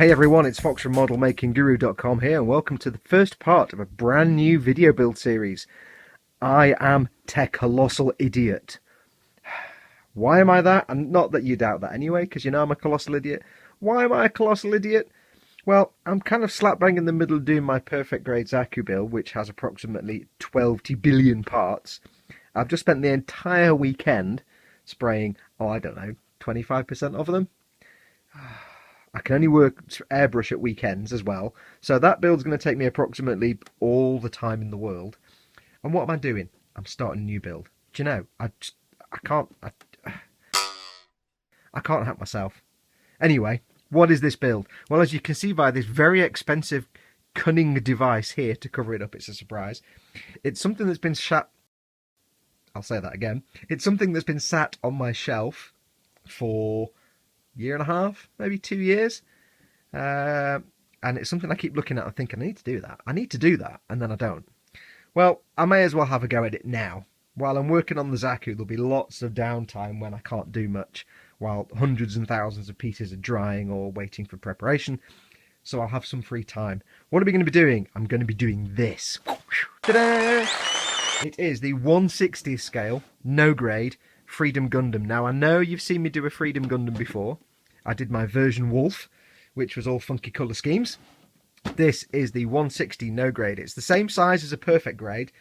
Hey everyone, it's Foxx from modelmakingguru.com here, and welcome to the first part of a brand new video build series. I am Tech Colossal Idiot. Why am I that? And not that you doubt that anyway, because you know I'm a colossal idiot. Why am I a colossal idiot? Well, I'm kind of slap bang in the middle of doing my perfect grade Zaku build, which has approximately 12 billion parts. I've just spent the entire weekend spraying, I don't know, 25% of them. I can only work airbrush at weekends as well, so that build's going to take me approximately all the time in the world. And what am I doing? I'm starting a new build. Do you know? I can't help myself. Anyway, what is this build? Well, as you can see by this very expensive, cunning device here to cover it up, it's a surprise. It's something that's been I'll say that again. It's something that's been sat on my shelf for year and a half, maybe 2 years, and it's something I keep looking at and thinking I need to do that, and then I don't. Well, I may as well have a go at it now. While I'm working on the Zaku, there'll be lots of downtime when I can't do much, while hundreds and thousands of pieces are drying or waiting for preparation, so I'll have some free time. What are we going to be doing? I'm going to be doing this. Ta-da! It is the 1/60 scale, no grade, Freedom Gundam. Now, I know you've seen me do a Freedom Gundam before. I did my version Wolf, which was all funky colour schemes. This is the 1/60 no grade. It's the same size as a perfect grade,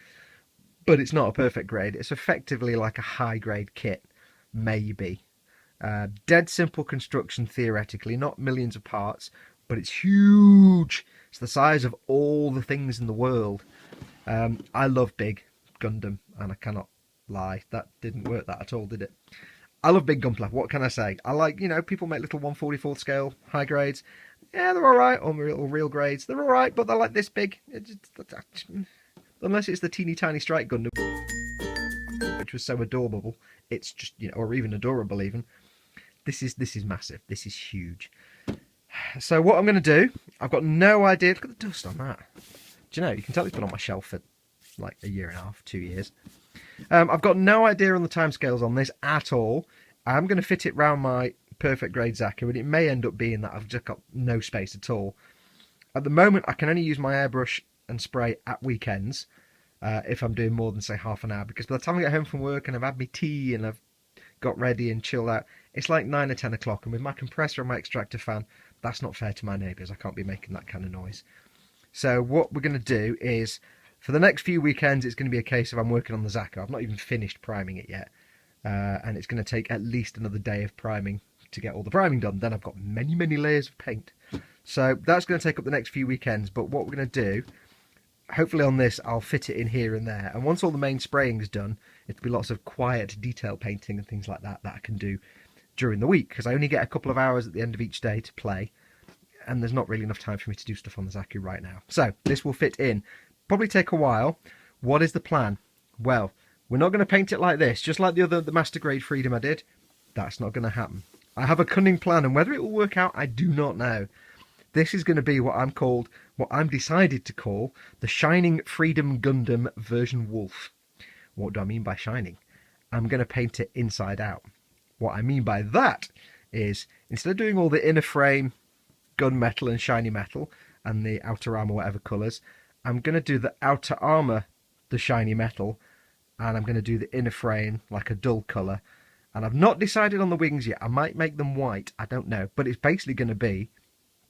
but it's not a perfect grade. It's effectively like a high grade kit, maybe. Dead simple construction theoretically, not millions of parts, but it's huge. It's the size of all the things in the world. I love big Gundam, and I cannot lie, that didn't work that at all, did it? I love big Gunpla, what can I say? I like, you know, people make little 1/44 scale high grades. Yeah, they're alright, or real grades. They're alright, but they're like this big. Unless it's the teeny tiny Strike Gundam, which was so adorable. It's just, you know, or even adorable even. This is massive. This is huge. So what I'm going to do, I've got no idea. Look at the dust on that. Do you know, you can tell it's been on my shelf for like a year and a half, 2 years. I've got no idea on the timescales on this at all. I'm going to fit it round my perfect grade Zaku, and it may end up being that I've just got no space at all. At the moment, I can only use my airbrush and spray at weekends if I'm doing more than, say, half an hour, because by the time I get home from work and I've had my tea and I've got ready and chilled out, it's like 9 or 10 o'clock, and with my compressor and my extractor fan, that's not fair to my neighbours. I can't be making that kind of noise. So what we're going to do is, for the next few weekends, it's going to be a case of I'm working on the Zaku. I've not even finished priming it yet. And it's going to take at least another day of priming to get all the priming done. Then I've got many, many layers of paint. So that's going to take up the next few weekends. But what we're going to do, hopefully on this, I'll fit it in here and there. And once all the main spraying is done, it'll be lots of quiet detail painting and things like that I can do during the week. Because I only get a couple of hours at the end of each day to play. And there's not really enough time for me to do stuff on the Zaku right now. So this will fit in. Probably take a while. What is the plan? Well, we're not going to paint it like this, just like the Master Grade Freedom I did. That's not going to happen. I have a cunning plan, and whether it will work out, I do not know. This is going to be what I'm decided to call the Shining Freedom Gundam version Wolf. What do I mean by shining? I'm going to paint it inside out. What I mean by that is, instead of doing all the inner frame gunmetal and shiny metal and the outer armor whatever colours, I'm going to do the outer armour the shiny metal, and I'm going to do the inner frame like a dull colour. And I've not decided on the wings yet. I might make them white, I don't know. But it's basically going to be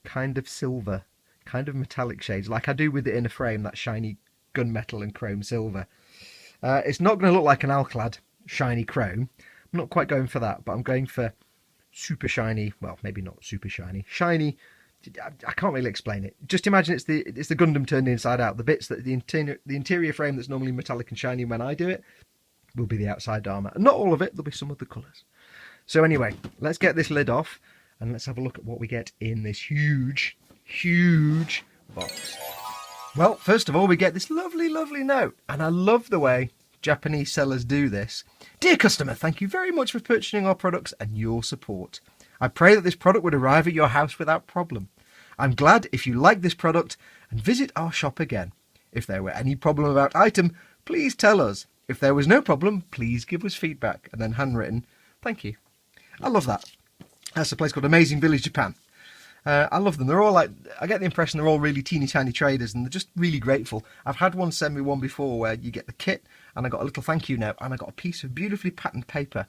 kind of silver, kind of metallic shades, like I do with the inner frame, that shiny gunmetal and chrome silver. It's not going to look like an Alclad shiny chrome. I'm not quite going for that, but I'm going for super shiny, well, maybe not super shiny, shiny. I can't really explain it. Just imagine it's the Gundam turned inside out. The bits that the interior frame that's normally metallic and shiny when I do it will be the outside armour. Not all of it, there'll be some of the colours. So anyway, let's get this lid off and let's have a look at what we get in this huge, huge box. Well, first of all, we get this lovely, lovely note. And I love the way Japanese sellers do this. Dear customer, thank you very much for purchasing our products and your support. I pray that this product would arrive at your house without problem. I'm glad if you like this product and visit our shop again. If there were any problem about item, please tell us. If there was no problem, please give us feedback. And then handwritten, thank you. I love that. That's a place called Amazing Village, Japan. I love them. They're all like, I get the impression they're all really teeny tiny traders and they're just really grateful. I've had one send me one before where you get the kit and I got a little thank you note and I got a piece of beautifully patterned paper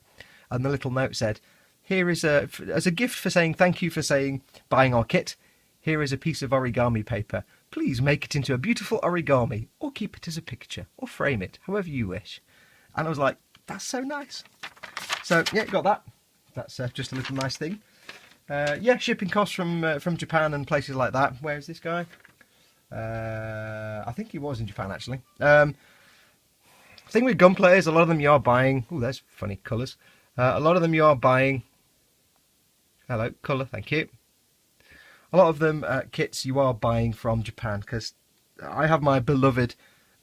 and the little note said, here is as a gift for saying thank you for buying our kit, here is a piece of origami paper. Please make it into a beautiful origami or keep it as a picture or frame it, however you wish. And I was like, that's so nice. So yeah, got that. That's just a little nice thing. Yeah, shipping costs from Japan and places like that. Where is this guy? I think he was in Japan actually. Thing with Gunpla is a lot of them you are buying. Oh, there's funny colours. A lot of them you are buying. Hello, colour, thank you. A lot of them kits you are buying from Japan because I have my beloved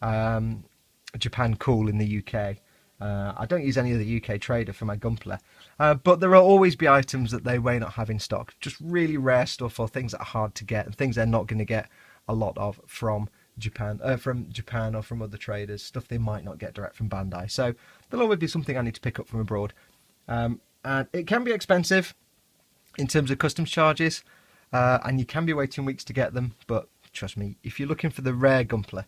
Japan Cool in the UK. I don't use any of the UK trader for my Gunpla, but there will always be items that they may not have in stock. Just really rare stuff or things that are hard to get and things they're not going to get a lot of from Japan or from other traders. Stuff they might not get direct from Bandai. So there'll always be something I need to pick up from abroad, and it can be expensive in terms of customs charges, and you can be waiting weeks to get them. But trust me, if you're looking for the rare Gunpla,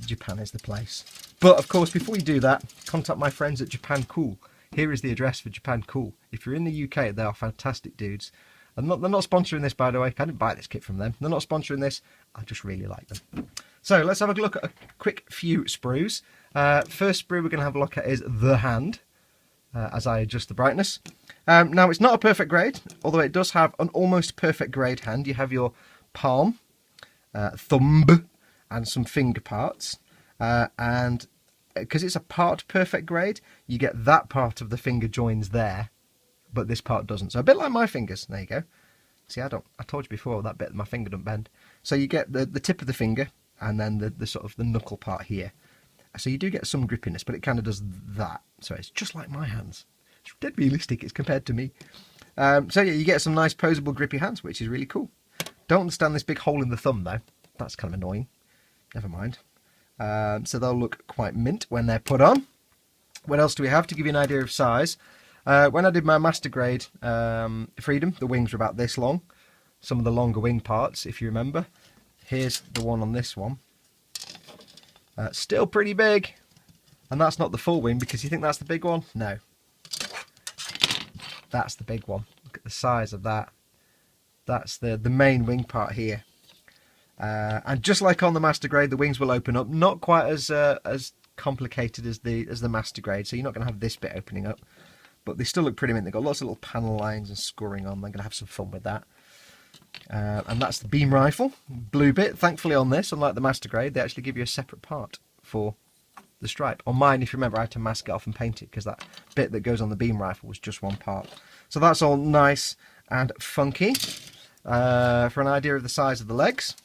Japan is the place. But of course, before you do that, contact my friends at Japan Cool. Here is the address for Japan Cool. If you're in the UK, they are fantastic dudes. And they're not sponsoring this, by the way. I didn't buy this kit from them. They're not sponsoring this. I just really like them. So let's have a look at a quick few sprues. First sprue we're going to have a look at is the hand, as I adjust the brightness. Now, it's not a perfect grade, although it does have an almost perfect grade hand. You have your palm, thumb, and some finger parts, and because it's a part perfect grade, you get that part of the finger joins there, but this part doesn't. So a bit like my fingers. There you go. See, I told you before that bit my finger don't bend. So you get the tip of the finger and then the sort of the knuckle part here. So you do get some grippiness, but it kind of does that. So it's just like my hands. It's dead realistic. It's compared to me. So yeah, you get some nice posable grippy hands, which is really cool. Don't understand this big hole in the thumb though. That's kind of annoying. Never mind. So they'll look quite mint when they're put on. What else do we have to give you an idea of size? When I did my master grade Freedom, the wings were about this long. Some of the longer wing parts, if you remember. Here's the one on this one. Still pretty big. And that's not the full wing, because you think that's the big one? No. That's the big one. Look at the size of that. That's the main wing part here. And just like on the master grade, the wings will open up. Not quite as complicated as the master grade, so you're not going to have this bit opening up. But they still look pretty mint. They've got lots of little panel lines and scoring on. They're going to have some fun with that. And that's the beam rifle, blue bit. Thankfully on this, unlike the master grade, they actually give you a separate part for the stripe. On mine, if you remember, I had to mask it off and paint it because that bit that goes on the beam rifle was just one part. So that's all nice and funky. For an idea of the size of the legs,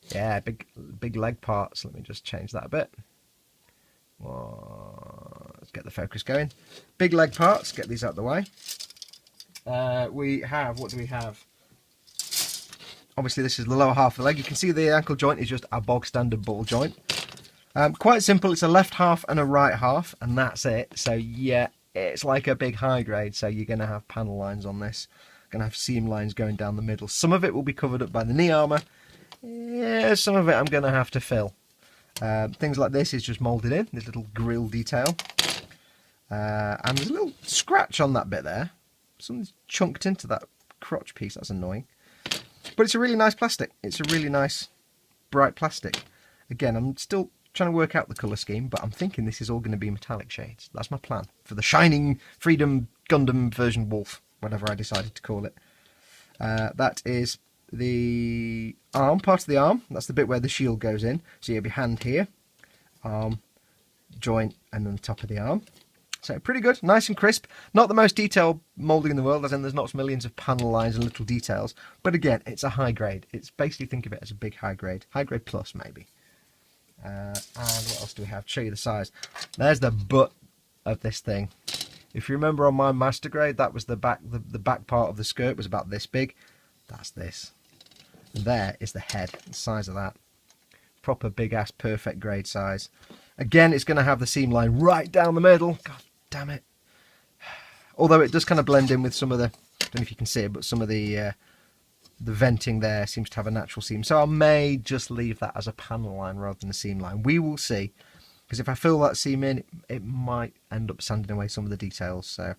yeah, big leg parts. Let me just change that a bit. Let's get the focus going. Big leg parts, get these out of the way. What do we have? Obviously this is the lower half of the leg. You can see the ankle joint is just a bog standard ball joint. Quite simple, it's a left half and a right half, and that's it. So yeah, it's like a big high grade, so you're going to have panel lines on this. Going to have seam lines going down the middle. Some of it will be covered up by the knee armour. Yeah, some of it I'm going to have to fill. Things like this is just moulded in, this little grill detail. And there's a little scratch on that bit there. Something's chunked into that crotch piece, that's annoying. But it's a really nice plastic. It's a really nice, bright plastic. Again, I'm still trying to work out the colour scheme, but I'm thinking this is all going to be metallic shades. That's my plan for the Shining Freedom Gundam version Wolf, whatever I decided to call it. That is the arm, part of the arm. That's the bit where the shield goes in. So you have your hand here, arm, joint, and then the top of the arm. So pretty good, nice and crisp. Not the most detailed moulding in the world, as in there's not millions of panel lines and little details. But again, it's a high grade. It's basically, think of it as a big high grade plus maybe. And what else do we have? To show you the size. There's the butt of this thing. If you remember on my master grade, that was the back part of the skirt was about this big. That's this. And there is the head, the size of that. Proper big ass perfect grade size. Again, it's going to have the seam line right down the middle. God damn it. Although it does kind of blend in with some of the, I don't know if you can see it, but some of the the venting there seems to have a natural seam. So I may just leave that as a panel line rather than a seam line. We will see. Because if I fill that seam in, it might end up sanding away some of the details. So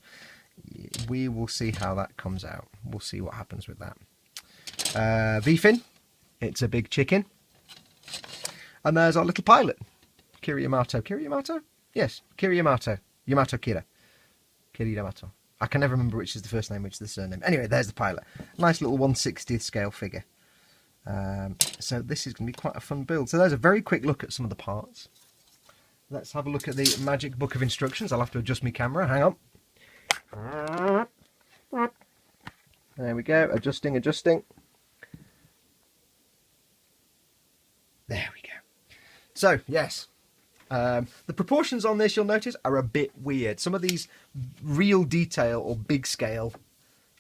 we will see how that comes out. We'll see what happens with that. V-fin. It's a big chicken. And there's our little pilot. Kira Yamato. Kira Yamato? Yes, Kira Yamato. Yamato Kira. Kira Yamato. I can never remember which is the first name, which is the surname. Anyway, there's the pilot. Nice little 1/60th scale figure. So this is going to be quite a fun build. So there's a very quick look at some of the parts. Let's have a look at the magic book of instructions. I'll have to adjust my camera. Hang on. There we go. Adjusting. There we go. So, yes. The proportions on this, you'll notice, are a bit weird. Some of these real detail or big scale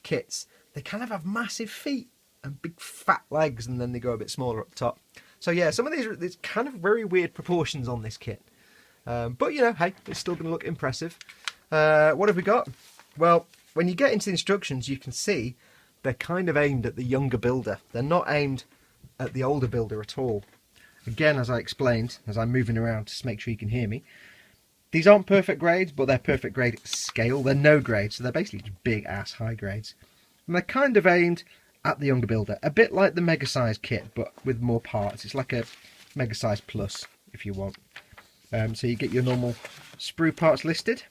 kits, they kind of have massive feet and big fat legs, and then they go a bit smaller up top. So yeah, some of these are there's kind of very weird proportions on this kit. But you know, hey, it's still going to look impressive. What have we got? Well, when you get into the instructions, you can see they're kind of aimed at the younger builder. They're not aimed at the older builder at all. Again, as I explained, as I'm moving around to make sure you can hear me, these aren't perfect grades, but they're perfect grade scale. They're no grade, so they're basically just big ass high grades. And they're kind of aimed at the younger builder, a bit like the Mega Size kit, but with more parts. It's like a Mega Size Plus, if you want. So you get your normal sprue parts listed.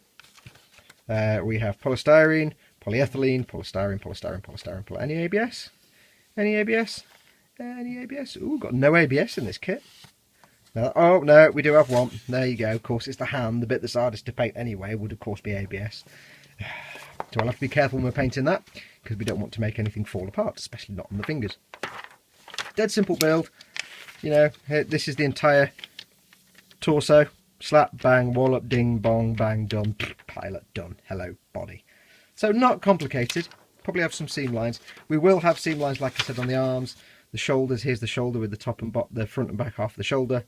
We have polystyrene, polyethylene, polystyrene. Any ABS? Any ABS? Any ABS? Ooh, got no ABS in this kit. Oh, no, we do have one. There you go. Of course, it's the hand. The bit that's hardest to paint anyway would, of course, be ABS. So I'll have to be careful when we're painting that, because we don't want to make anything fall apart, especially not on the fingers. Dead simple build. You know, this is the entire torso. Slap, bang, wall up, ding, bong, bang, done. Pilot, done. Hello, body. So not complicated. Probably have some seam lines. We will have seam lines, like I said, on the arms. The shoulders, here's the shoulder with the top and the front and back half of the shoulder,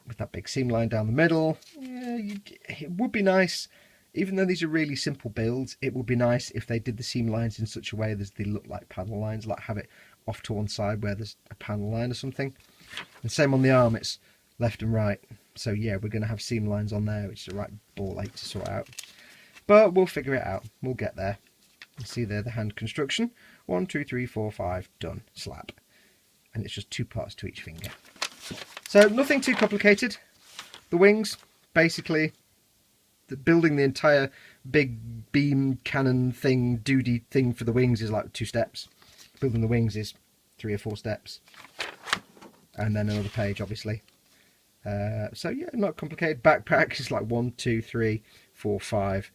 with that big seam line down the middle. Yeah, it would be nice, even though these are really simple builds, it would be nice if they did the seam lines in such a way that they look like panel lines, like have it off to one side where there's a panel line or something. And same on the arm, it's left and right. So yeah, we're going to have seam lines on there, which is a right ball ache to sort out. But we'll figure it out. We'll get there. You see there the hand construction. 1, 2, 3, 4, 5, done. Slap. And it's just 2 parts to each finger. So nothing too complicated. The wings, basically, building the entire big beam cannon thing, doody thing for the wings is like 2 steps. Building the wings is 3 or 4 steps. And then another page, obviously. So yeah, not complicated. Backpack is like 1, 2, 3, 4, 5,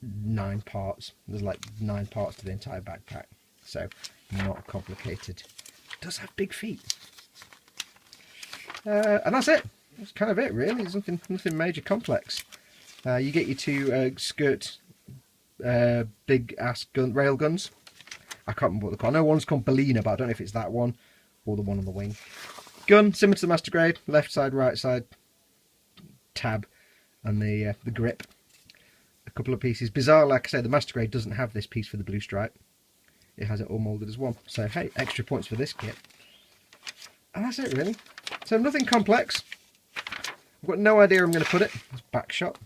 9 parts. There's like 9 parts to the entire backpack. So not complicated. It does have big feet. And that's it. That's kind of it, really. There's nothing major complex. You get your 2 skirt big ass rail guns. I can't remember what they're called. I know one's called Bellina, but I don't know if it's that one or the one on the wing. Gun, similar to the Master Grade, left side, right side, tab, and the grip. A couple of pieces. Bizarre, like I say, the Master Grade doesn't have this piece for the blue stripe. It has it all moulded as one. So hey, extra points for this kit. And that's it, really. So nothing complex. I've got no idea where I'm going to put it. It's back shot.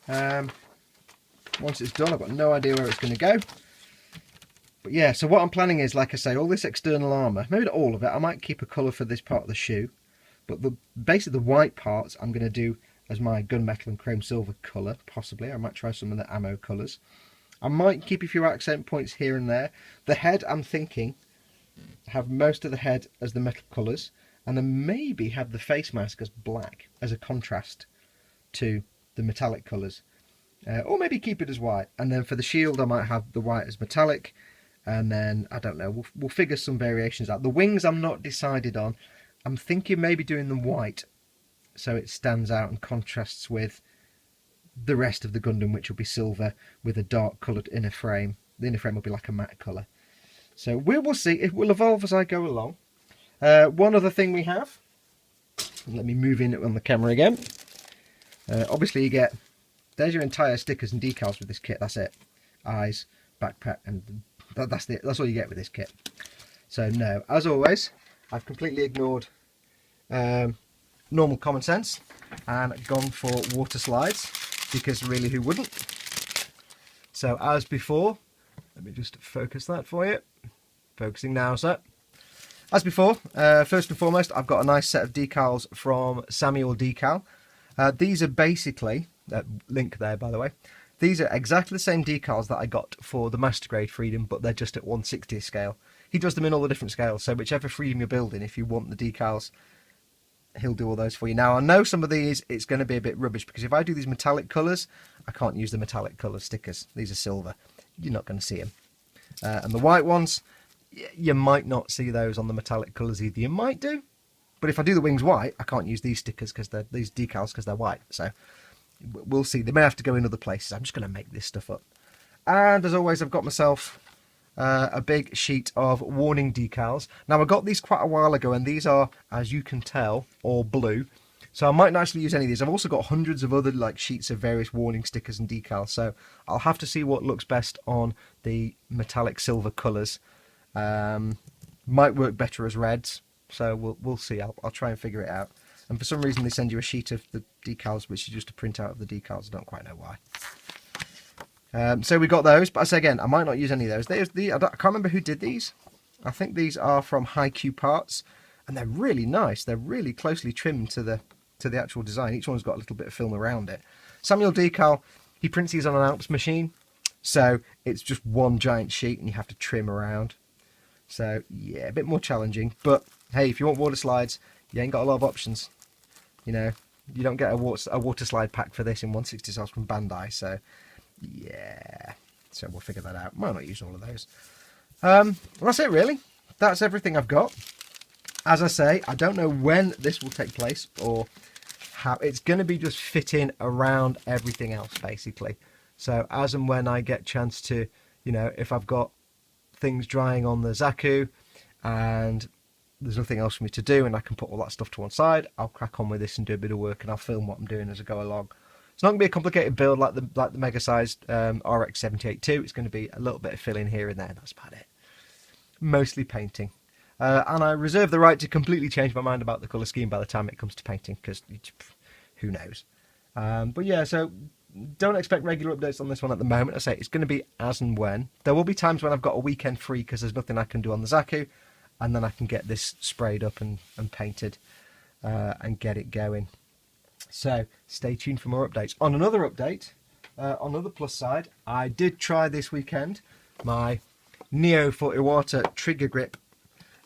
Once it's done, I've got no idea where it's going to go. But yeah, so what I'm planning is, like I say, all this external armour, maybe not all of it, I might keep a colour for this part of the shoe, but basically the white parts I'm going to do as my gunmetal and chrome silver colour, possibly. I might try some of the ammo colours. I might keep a few accent points here and there. The head, I'm thinking, have most of the head as the metal colours, and then maybe have the face mask as black, as a contrast to the metallic colours. Or maybe keep it as white, and then for the shield I might have the white as metallic. And then, I don't know, we'll figure some variations out. The wings I'm not decided on. I'm thinking maybe doing them white, so it stands out and contrasts with the rest of the Gundam, which will be silver with a dark coloured inner frame. The inner frame will be like a matte colour. So we will see. It will evolve as I go along. One other thing we have. Let me move in on the camera again. Obviously you get, there's your entire stickers and decals with this kit. That's it. Eyes, backpack, and That's all you get with this kit. So no, as always, I've completely ignored normal common sense and gone for water slides, because really, who wouldn't? So as before, let me just focus that for you. Focusing now, sir. As before, first and foremost, I've got a nice set of decals from Samuel Decal. These are basically, link there by the way, these are exactly the same decals that I got for the Master Grade Freedom, but they're just at 1/60th scale. He does them in all the different scales, so whichever Freedom you're building, if you want the decals, he'll do all those for you. Now, I know some of these, it's going to be a bit rubbish, because if I do these metallic colours, I can't use the metallic colour stickers. These are silver. You're not going to see them. And the white ones, you might not see those on the metallic colours either. You might do, but if I do the wings white, I can't use these stickers, because they're these decals, because they're white. So we'll see. They may have to go in other places. I'm just going to make this stuff up. And as always, I've got myself a big sheet of warning decals. Now, I got these quite a while ago, and these are, as you can tell, all blue. So I might not actually use any of these. I've also got hundreds of other sheets of various warning stickers and decals. So I'll have to see what looks best on the metallic silver colours. Might work better as reds. So we'll see. I'll try and figure it out. And for some reason, they send you a sheet of the decals, which is just a print out of the decals. I don't quite know why. So we got those, but I say again, I might not use any of those. I can't remember who did these. I think these are from Haiku Parts, and they're really nice. They're really closely trimmed to the actual design. Each one's got a little bit of film around it. Samuel Decal, he prints these on an Alps machine, so it's just one giant sheet, and you have to trim around. So yeah, a bit more challenging. But hey, if you want water slides, you ain't got a lot of options. You know, you don't get a water slide pack for this in 1/60 cells from Bandai. So yeah, so we'll figure that out. Might not use all of those. Well, that's it really. That's everything I've got. As I say, I don't know when this will take place or how. It's going to be just fitting around everything else basically. So as and when I get chance to, you know, if I've got things drying on the Zaku and there's nothing else for me to do and I can put all that stuff to one side, I'll crack on with this and do a bit of work, and I'll film what I'm doing as I go along. It's not going to be a complicated build like the mega sized RX 782. It's going to be a little bit of filling here and there. That's about it. Mostly painting. And I reserve the right to completely change my mind about the colour scheme by the time it comes to painting, because who knows. But yeah, so don't expect regular updates on this one at the moment. I say it's going to be as and when. There will be times when I've got a weekend free because there's nothing I can do on the Zaku, and then I can get this sprayed up and painted and get it going. So stay tuned for more updates. On another update, on another plus side, I did try this weekend my Neo for Iwata trigger grip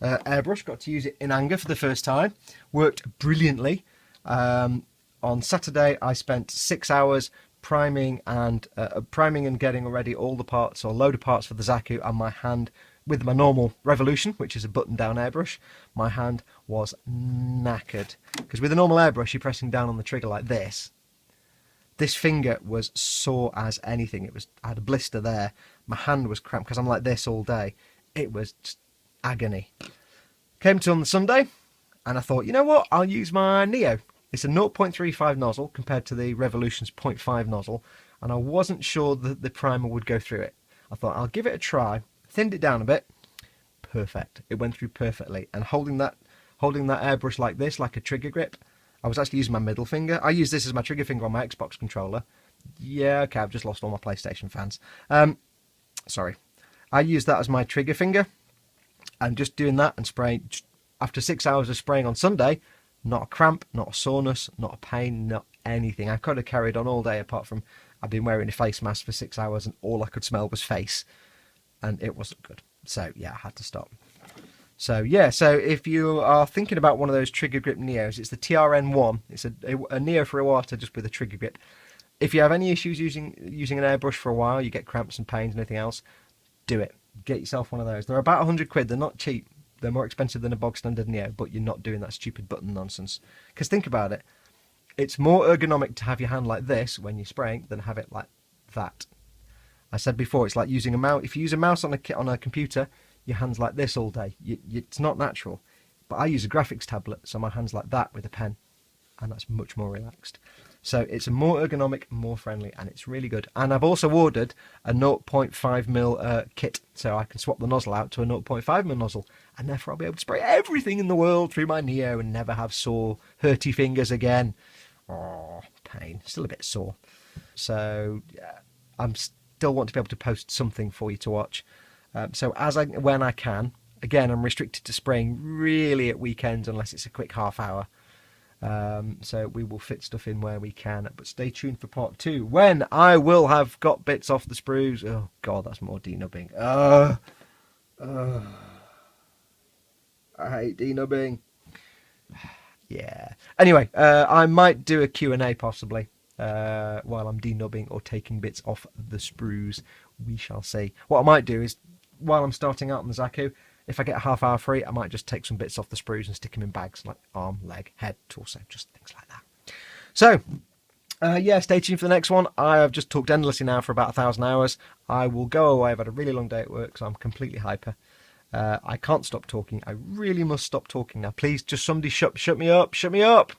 airbrush. Got to use it in anger for the first time. Worked brilliantly. On Saturday, I spent 6 hours priming and getting ready all the parts, or load of parts for the Zaku, and my hand, with my normal Revolution, which is a button-down airbrush, my hand was knackered. Because with a normal airbrush, you're pressing down on the trigger like this. This finger was sore as anything. I had a blister there. My hand was cramped because I'm like this all day. It was just agony. Came to on the Sunday, and I thought, you know what? I'll use my Neo. It's a 0.35 nozzle compared to the Revolution's 0.5 nozzle, and I wasn't sure that the primer would go through it. I thought, I'll give it a try. Thinned it down a bit. Perfect. It went through perfectly. And holding that airbrush like this, like a trigger grip, I was actually using my middle finger. I use this as my trigger finger on my Xbox controller. Yeah, okay, I've just lost all my PlayStation fans. Sorry. I use that as my trigger finger, and just doing that and spraying. After 6 hours of spraying on Sunday, not a cramp, not a soreness, not a pain, not anything. I could have carried on all day, apart from I've been wearing a face mask for 6 hours and all I could smell was face. And it wasn't good. So yeah, I had to stop. So yeah, so if you are thinking about one of those trigger grip Neos, it's the TRN1. It's a Neo for Iwata, just with a trigger grip. If you have any issues using an airbrush for a while, you get cramps and pains and anything else, do it. Get yourself one of those. They're about 100 quid. They're not cheap. They're more expensive than a bog standard Neo, but you're not doing that stupid button nonsense. Because think about it. It's more ergonomic to have your hand like this when you're spraying than have it like that. I said before, it's like using a mouse. If you use a mouse on a computer, your hand's like this all day. It's not natural. But I use a graphics tablet, so my hand's like that with a pen, and that's much more relaxed. So it's more ergonomic, more friendly, and it's really good. And I've also ordered a 0.5mm kit, so I can swap the nozzle out to a 0.5mm nozzle, and therefore I'll be able to spray everything in the world through my Neo and never have sore, hurty fingers again. Oh, pain. Still a bit sore. So yeah, I'm still want to be able to post something for you to watch. So when I can, again, I'm restricted to spraying really at weekends unless it's a quick half hour. So we will fit stuff in where we can, but stay tuned for part 2 when I will have got bits off the sprues. Oh god, that's more denubbing. I hate denubbing. Yeah. Anyway, I might do a Q&A possibly while I'm denubbing or taking bits off the sprues. We shall see. What I might do is, while I'm starting out on the Zaku, if I get a half hour free, I might just take some bits off the sprues and stick them in bags, like arm, leg, head, torso, just things like that. So, yeah, stay tuned for the next one. I have just talked endlessly now for about 1,000 hours. I will go away. I've had a really long day at work, so I'm completely hyper. I can't stop talking. I really must stop talking now. Please, just somebody shut me up. Shut me up.